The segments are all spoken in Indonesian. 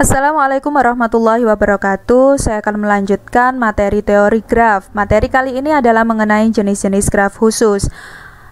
Assalamualaikum warahmatullahi wabarakatuh. Saya akan melanjutkan materi teori graf. Materi kali ini adalah mengenai jenis-jenis graf khusus.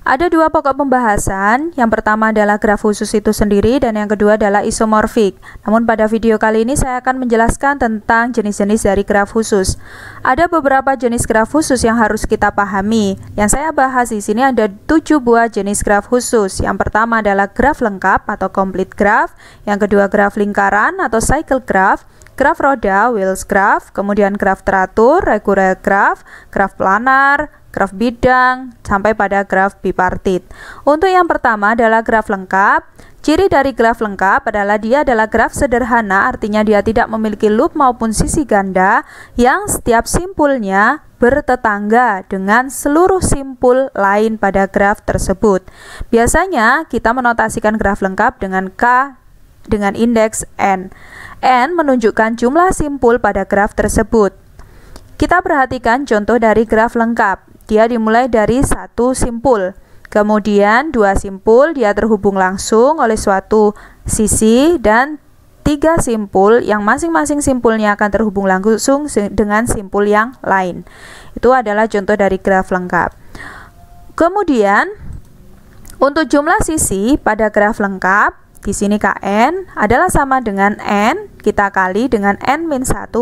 Ada dua pokok pembahasan. Yang pertama adalah graf khusus itu sendiri dan yang kedua adalah isomorfik. Namun pada video kali ini saya akan menjelaskan tentang jenis-jenis dari graf khusus. Ada beberapa jenis graf khusus yang harus kita pahami. Yang saya bahas di sini ada 7 buah jenis graf khusus. Yang pertama adalah graf lengkap atau complete graph, yang kedua graf lingkaran atau cycle graph, graf roda, Wheels graph, kemudian graf teratur, regular graph, graf planar, graf bidang, sampai pada graf bipartit. Untuk yang pertama adalah graf lengkap. Ciri dari graf lengkap adalah dia adalah graf sederhana, artinya dia tidak memiliki loop maupun sisi ganda yang setiap simpulnya bertetangga dengan seluruh simpul lain pada graf tersebut. Biasanya kita menotasikan graf lengkap dengan K dengan indeks N. N menunjukkan jumlah simpul pada graf tersebut. Kita perhatikan contoh dari graf lengkap. Dia dimulai dari satu simpul, kemudian dua simpul dia terhubung langsung oleh suatu sisi, dan tiga simpul yang masing-masing simpulnya akan terhubung langsung dengan simpul yang lain. Itu adalah contoh dari graf lengkap. Kemudian untuk jumlah sisi pada graf lengkap, di sini Kn adalah sama dengan N kita kali dengan N-1/2,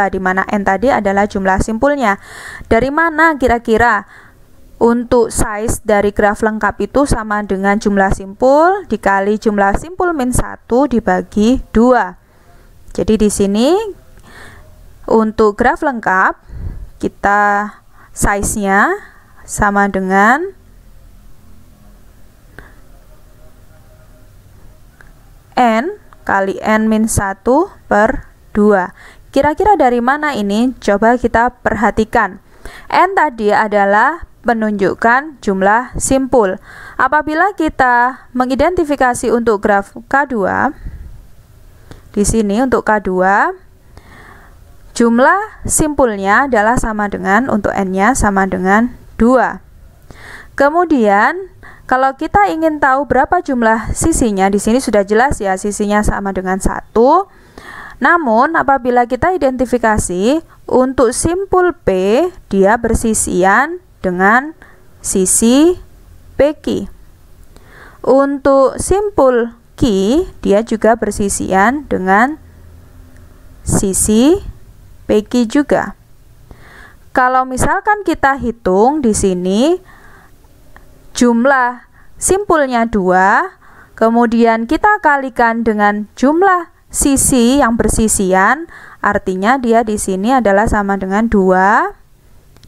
di mana N tadi adalah jumlah simpulnya. Dari mana kira-kira untuk size dari graf lengkap itu sama dengan jumlah simpul dikali jumlah simpul -1 dibagi 2. Jadi di sini untuk graf lengkap kita size-nya sama dengan N kali N-1/2. Kira-kira dari mana ini? Coba kita perhatikan. N tadi adalah menunjukkan jumlah simpul. Apabila kita mengidentifikasi untuk graf K2, di sini untuk K2, jumlah simpulnya adalah sama dengan, untuk N-nya sama dengan 2. Kemudian kalau kita ingin tahu berapa jumlah sisinya, di sini sudah jelas ya, sisinya sama dengan 1. Namun apabila kita identifikasi untuk simpul P, dia bersisian dengan sisi PQ. Untuk simpul Q, dia juga bersisian dengan sisi PQ juga. Kalau misalkan kita hitung di sini jumlah simpulnya 2, kemudian kita kalikan dengan jumlah sisi yang bersisian, artinya dia di sini adalah sama dengan 2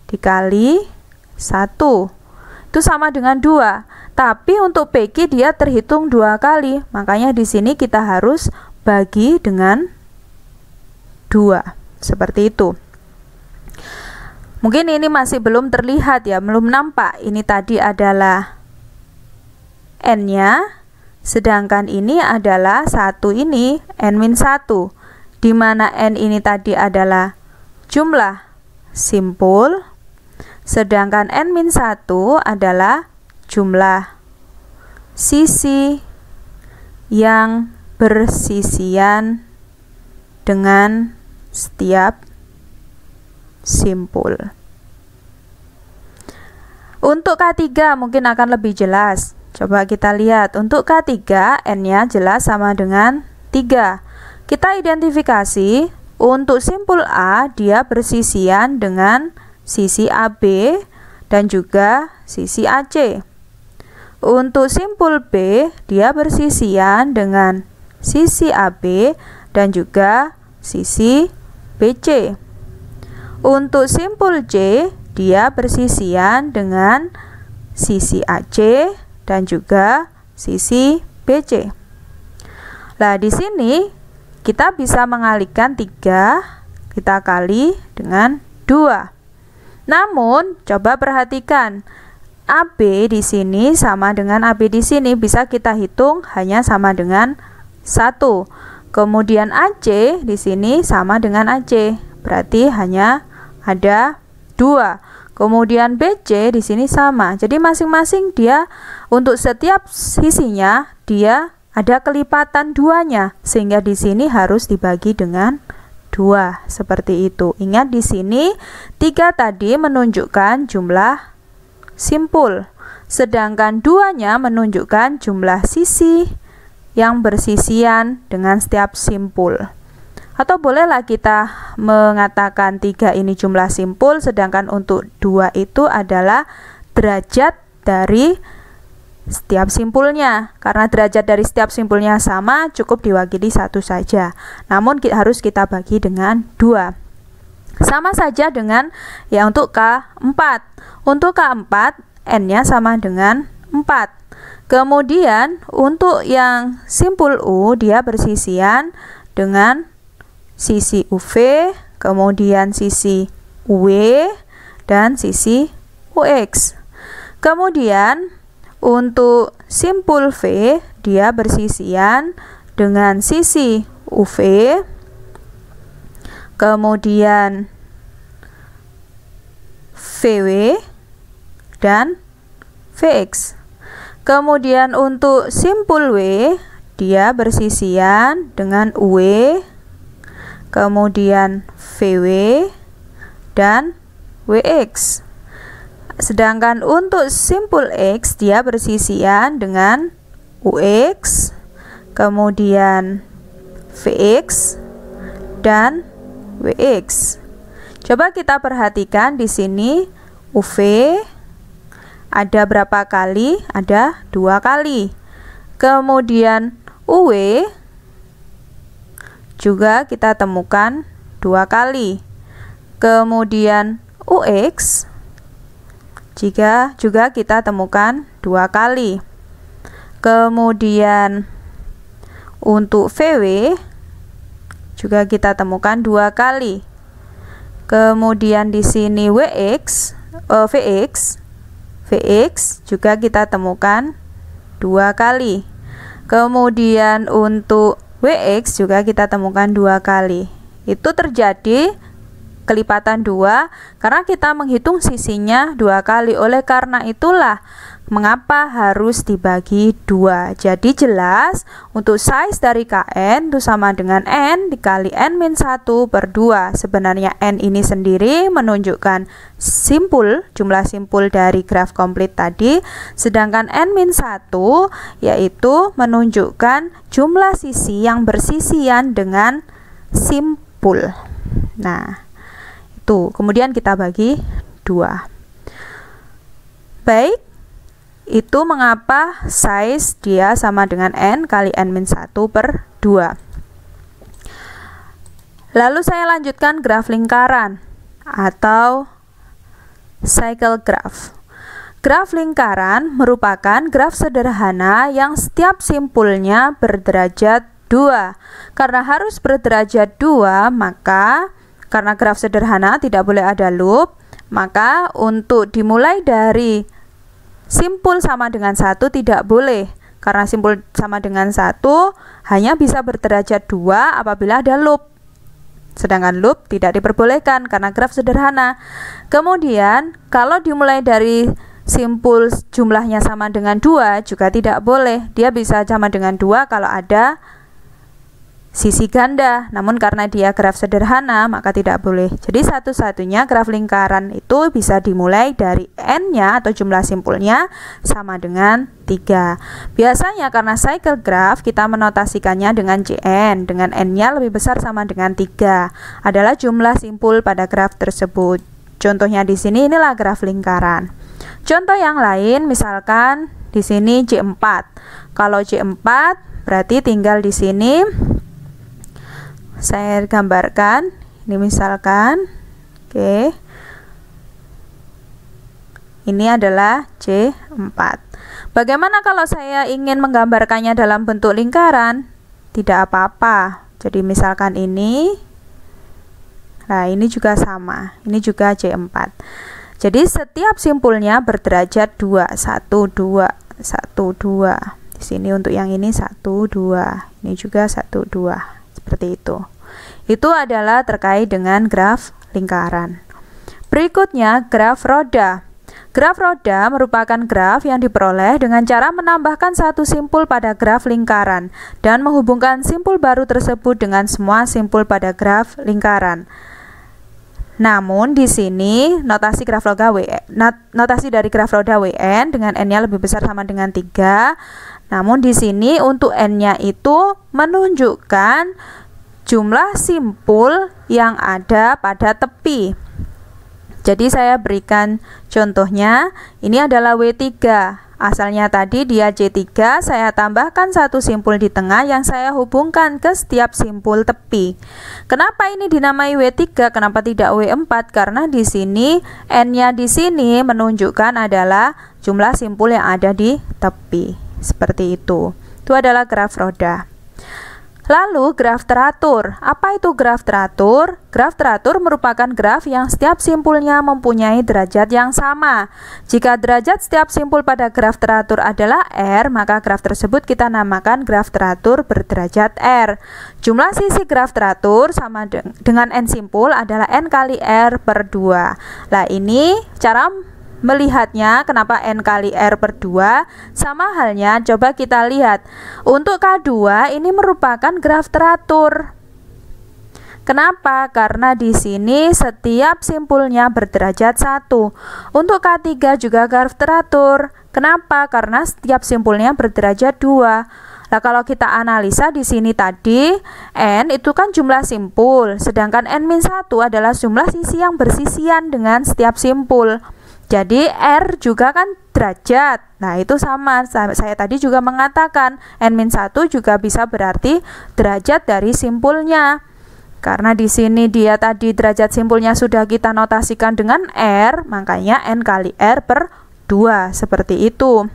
dikali 1. Itu sama dengan 2. Tapi untuk PQ dia terhitung 2 kali, makanya di sini kita harus bagi dengan 2. Seperti itu. Mungkin ini masih belum terlihat ya, belum nampak. Ini tadi adalah N-nya, sedangkan ini adalah 1 ini, N-1, di mana N ini tadi adalah jumlah simpul, sedangkan N-1 adalah jumlah sisi yang bersisian dengan setiap simpul. Untuk K3 mungkin akan lebih jelas. Coba kita lihat. Untuk K3 N-nya jelas sama dengan 3. Kita identifikasi untuk simpul A dia bersisian dengan sisi AB dan juga sisi AC. Untuk simpul B dia bersisian dengan sisi AB dan juga sisi BC. Untuk simpul C, dia bersisian dengan sisi AC dan juga sisi BC. Nah, di sini kita bisa mengalihkan 3, kita kali dengan 2. Namun, coba perhatikan, AB di sini sama dengan AB di sini, bisa kita hitung hanya sama dengan 1. Kemudian AC di sini sama dengan AC, berarti hanya ada 2. Kemudian BC di sini sama. Jadi masing-masing dia untuk setiap sisinya dia ada kelipatan duanya, sehingga di sini harus dibagi dengan 2, seperti itu. Ingat di sini 3 tadi menunjukkan jumlah simpul, sedangkan 2-nya menunjukkan jumlah sisi yang bersisian dengan setiap simpul. Atau bolehlah kita mengatakan 3 ini jumlah simpul, sedangkan untuk 2 itu adalah derajat dari setiap simpulnya. Karena derajat dari setiap simpulnya sama, cukup diwakili 1 saja. Namun harus kita bagi dengan 2. Sama saja dengan yang untuk K4. Untuk K4, N-nya sama dengan 4. Kemudian untuk yang simpul U, dia bersisian dengan sisi UV, kemudian sisi UW, dan sisi UX. Kemudian untuk simpul V, dia bersisian dengan sisi UV, kemudian VW, dan VX. Kemudian untuk simpul W, dia bersisian dengan UW, kemudian VW, dan WX. Sedangkan untuk simpul X, dia bersisian dengan UX, kemudian VX, dan WX. Coba kita perhatikan di sini UV ada berapa kali? Ada 2 kali. Kemudian UW juga kita temukan 2 kali. Kemudian UX juga kita temukan 2 kali. Kemudian untuk VW juga kita temukan 2 kali. Kemudian di sini VX juga kita temukan 2 kali. Kemudian untuk WX juga kita temukan 2 kali. Itu terjadi kelipatan 2 karena kita menghitung sisinya 2 kali. Oleh karena itulah mengapa harus dibagi 2. Jadi jelas untuk size dari Kn itu sama dengan N dikali N-1 per 2. Sebenarnya N ini sendiri menunjukkan simpul, jumlah simpul dari graf komplit tadi, sedangkan N-1 yaitu menunjukkan jumlah sisi yang bersisian dengan simpul. Nah, itu kemudian kita bagi 2. Baik, itu mengapa size dia sama dengan N kali N-1 per 2. Lalu saya lanjutkan graf lingkaran atau cycle graph. Graf lingkaran merupakan graf sederhana yang setiap simpulnya berderajat 2. Karena harus berderajat 2, maka karena graf sederhana tidak boleh ada loop, maka untuk dimulai dari simpul sama dengan 1 tidak boleh. Karena simpul sama dengan 1 hanya bisa berderajat 2 apabila ada loop. Sedangkan loop tidak diperbolehkan karena graf sederhana. Kemudian kalau dimulai dari simpul jumlahnya sama dengan 2 juga tidak boleh. Dia bisa sama dengan 2 kalau ada sisi ganda, namun karena dia graf sederhana maka tidak boleh. Jadi satu-satunya graf lingkaran itu bisa dimulai dari N-nya atau jumlah simpulnya sama dengan 3. Biasanya karena cycle graph kita menotasikannya dengan Cn, dengan N-nya lebih besar sama dengan 3 adalah jumlah simpul pada graf tersebut. Contohnya di sini inilah graf lingkaran. Contoh yang lain misalkan di sini C4. Kalau C4 berarti tinggal di sini saya gambarkan, ini misalkan, oke, ini adalah C4. Bagaimana kalau saya ingin menggambarkannya dalam bentuk lingkaran? Tidak apa-apa. Jadi misalkan ini, nah ini juga sama, ini juga C4. Jadi setiap simpulnya berderajat 2, 1, 2, 1, 2. Di sini untuk yang ini 1, 2, ini juga 1, 2. Seperti itu. Itu adalah terkait dengan graf lingkaran. Berikutnya graf roda. Graf roda merupakan graf yang diperoleh dengan cara menambahkan satu simpul pada graf lingkaran dan menghubungkan simpul baru tersebut dengan semua simpul pada graf lingkaran. Namun di sini notasi dari graf roda WN dengan n-nya lebih besar sama dengan 3. Namun di sini untuk n-nya itu menunjukkan jumlah simpul yang ada pada tepi. Jadi saya berikan contohnya, ini adalah W3, asalnya tadi dia J3, saya tambahkan satu simpul di tengah yang saya hubungkan ke setiap simpul tepi. Kenapa ini dinamai W3, kenapa tidak W4? Karena di sini N-nya di sini menunjukkan adalah jumlah simpul yang ada di tepi. Seperti itu. Itu adalah graf roda. Lalu graf teratur. Apa itu graf teratur? Graf teratur merupakan graf yang setiap simpulnya mempunyai derajat yang sama. Jika derajat setiap simpul pada graf teratur adalah R, maka graf tersebut kita namakan graf teratur berderajat R. Jumlah sisi graf teratur sama dengan N simpul adalah N kali R per 2. Nah, ini cara melihatnya, kenapa N kali R per 2? Sama halnya, coba kita lihat. Untuk K2 ini merupakan graf teratur. Kenapa? Karena di sini setiap simpulnya berderajat 1. Untuk K3 juga graf teratur. Kenapa? Karena setiap simpulnya berderajat 2. Nah, kalau kita analisa di sini tadi, N itu kan jumlah simpul, sedangkan N-1 adalah jumlah sisi yang bersisian dengan setiap simpul. Jadi R juga kan derajat. Nah, itu sama. Saya tadi juga mengatakan N-1 juga bisa berarti derajat dari simpulnya. Karena di sini dia tadi derajat simpulnya sudah kita notasikan dengan R, makanya N kali R per 2. Seperti itu.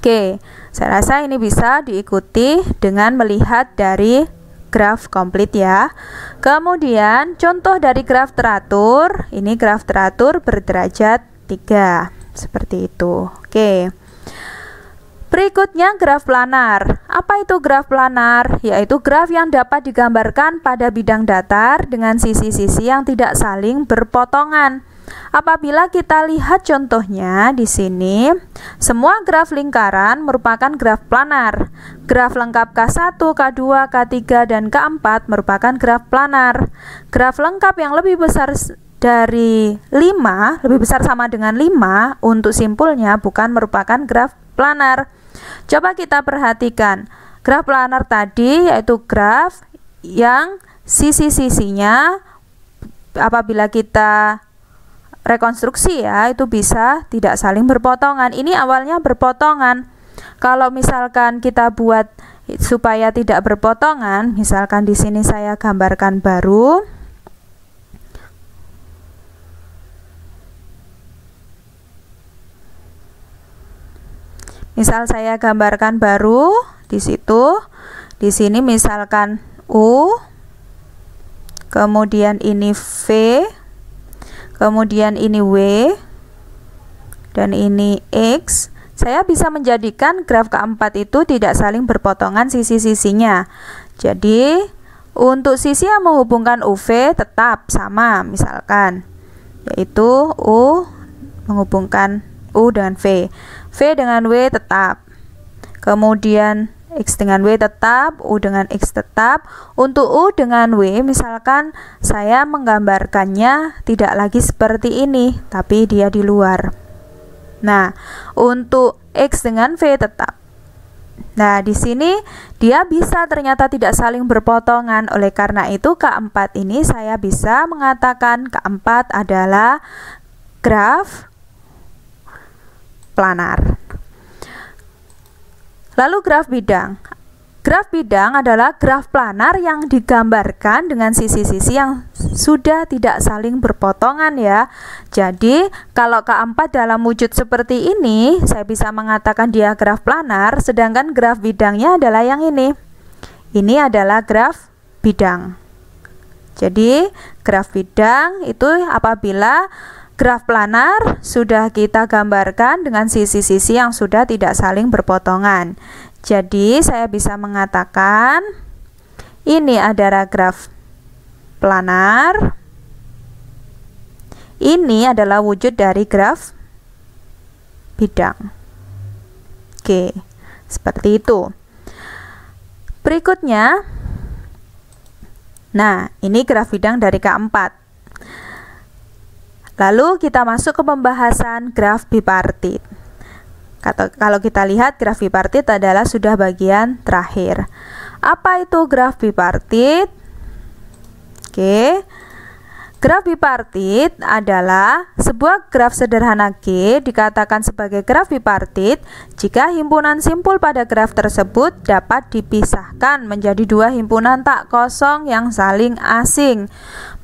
Oke, saya rasa ini bisa diikuti dengan melihat dari graf komplit ya. Kemudian contoh dari graf teratur, ini graf teratur berderajat 3 seperti itu. Oke. Berikutnya graf planar. Apa itu graf planar? Yaitu graf yang dapat digambarkan pada bidang datar dengan sisi-sisi yang tidak saling berpotongan. Apabila kita lihat contohnya di sini, semua graf lingkaran merupakan graf planar. Graf lengkap K1, K2, K3, dan K4 merupakan graf planar. Graf lengkap yang lebih besar dari 5, lebih besar sama dengan 5 untuk simpulnya bukan merupakan graf planar. Coba kita perhatikan. Graf planar tadi yaitu graf yang sisi-sisinya apabila kita rekonstruksi ya, itu bisa tidak saling berpotongan. Ini awalnya berpotongan. Kalau misalkan kita buat supaya tidak berpotongan, misalkan di sini saya gambarkan baru. Misal saya gambarkan baru di situ. Di sini misalkan U, kemudian ini V, kemudian ini W, dan ini X. Saya bisa menjadikan graf keempat itu tidak saling berpotongan sisi-sisinya. Jadi untuk sisi yang menghubungkan UV tetap sama, misalkan yaitu U menghubungkan U dengan V, V dengan W tetap, kemudian X dengan W tetap, U dengan X tetap. Untuk U dengan W misalkan saya menggambarkannya tidak lagi seperti ini, tapi dia di luar. Nah, untuk X dengan V tetap. Nah, di sini dia bisa ternyata tidak saling berpotongan. Oleh karena itu K4 ini saya bisa mengatakan K4 adalah graf planar. Lalu graf bidang. Graf bidang adalah graf planar yang digambarkan dengan sisi-sisi yang sudah tidak saling berpotongan ya. Jadi kalau K4 dalam wujud seperti ini, saya bisa mengatakan dia graf planar, sedangkan graf bidangnya adalah yang ini. Ini adalah graf bidang. Jadi graf bidang itu apabila graf planar sudah kita gambarkan dengan sisi-sisi yang sudah tidak saling berpotongan. Jadi saya bisa mengatakan ini adalah graf planar, Ini adalah wujud dari graf bidang. Oke, seperti itu. Berikutnya, nah ini graf bidang dari K4. Lalu kita masuk ke pembahasan graf bipartit. Kalau kita lihat, graf bipartit adalah sudah bagian terakhir. Apa itu graf bipartit? Oke, graf bipartit adalah sebuah graf sederhana G dikatakan sebagai graf bipartit jika himpunan simpul pada graf tersebut dapat dipisahkan menjadi dua himpunan tak kosong yang saling asing.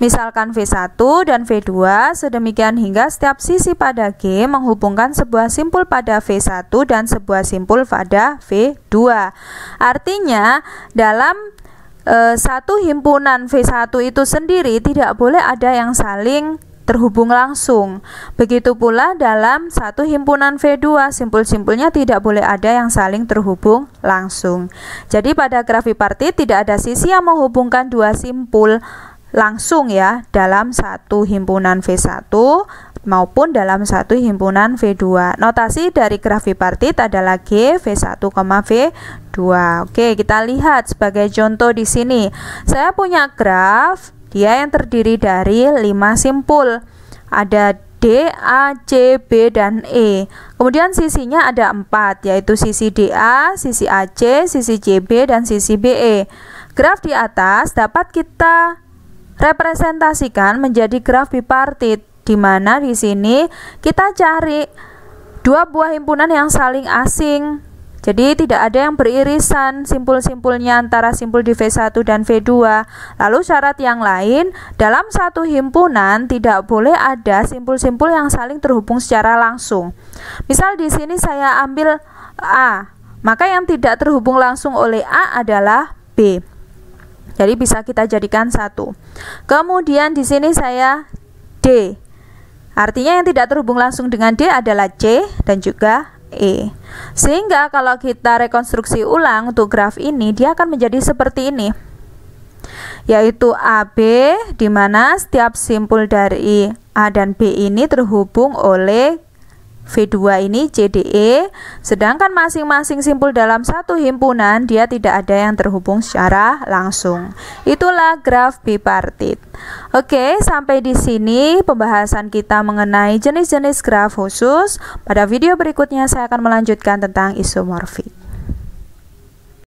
Misalkan V1 dan V2, sedemikian hingga setiap sisi pada G menghubungkan sebuah simpul pada V1 dan sebuah simpul pada V2. Artinya, dalam satu himpunan V1 itu sendiri tidak boleh ada yang saling terhubung langsung. Begitu pula dalam satu himpunan V2, simpul-simpulnya tidak boleh ada yang saling terhubung langsung. Jadi pada graf bipartit tidak ada sisi yang menghubungkan dua simpul langsung ya dalam satu himpunan V1 maupun dalam satu himpunan V2. Notasi dari graf bipartit adalah G, V1, V2. Oke, kita lihat sebagai contoh di sini. Saya punya graf, dia yang terdiri dari 5 simpul. Ada D, A, C, B, dan E. Kemudian sisinya ada 4, yaitu sisi DA, sisi AC, sisi CB, dan sisi BE. Graf di atas dapat kita representasikan menjadi graf bipartit, di mana di sini kita cari dua buah himpunan yang saling asing. Jadi tidak ada yang beririsan simpul-simpulnya antara simpul di V1 dan V2. Lalu syarat yang lain, dalam satu himpunan tidak boleh ada simpul-simpul yang saling terhubung secara langsung. Misal di sini saya ambil A, maka yang tidak terhubung langsung oleh A adalah B. Jadi bisa kita jadikan satu. Kemudian di sini saya D. Artinya yang tidak terhubung langsung dengan D adalah C dan juga E. Sehingga kalau kita rekonstruksi ulang untuk graf ini, dia akan menjadi seperti ini. Yaitu AB, di mana setiap simpul dari A dan B ini terhubung oleh V2 ini CDE, sedangkan masing-masing simpul dalam satu himpunan dia tidak ada yang terhubung secara langsung. Itulah graf bipartit. Oke, sampai di sini pembahasan kita mengenai jenis-jenis graf khusus. Pada video berikutnya saya akan melanjutkan tentang isomorfik.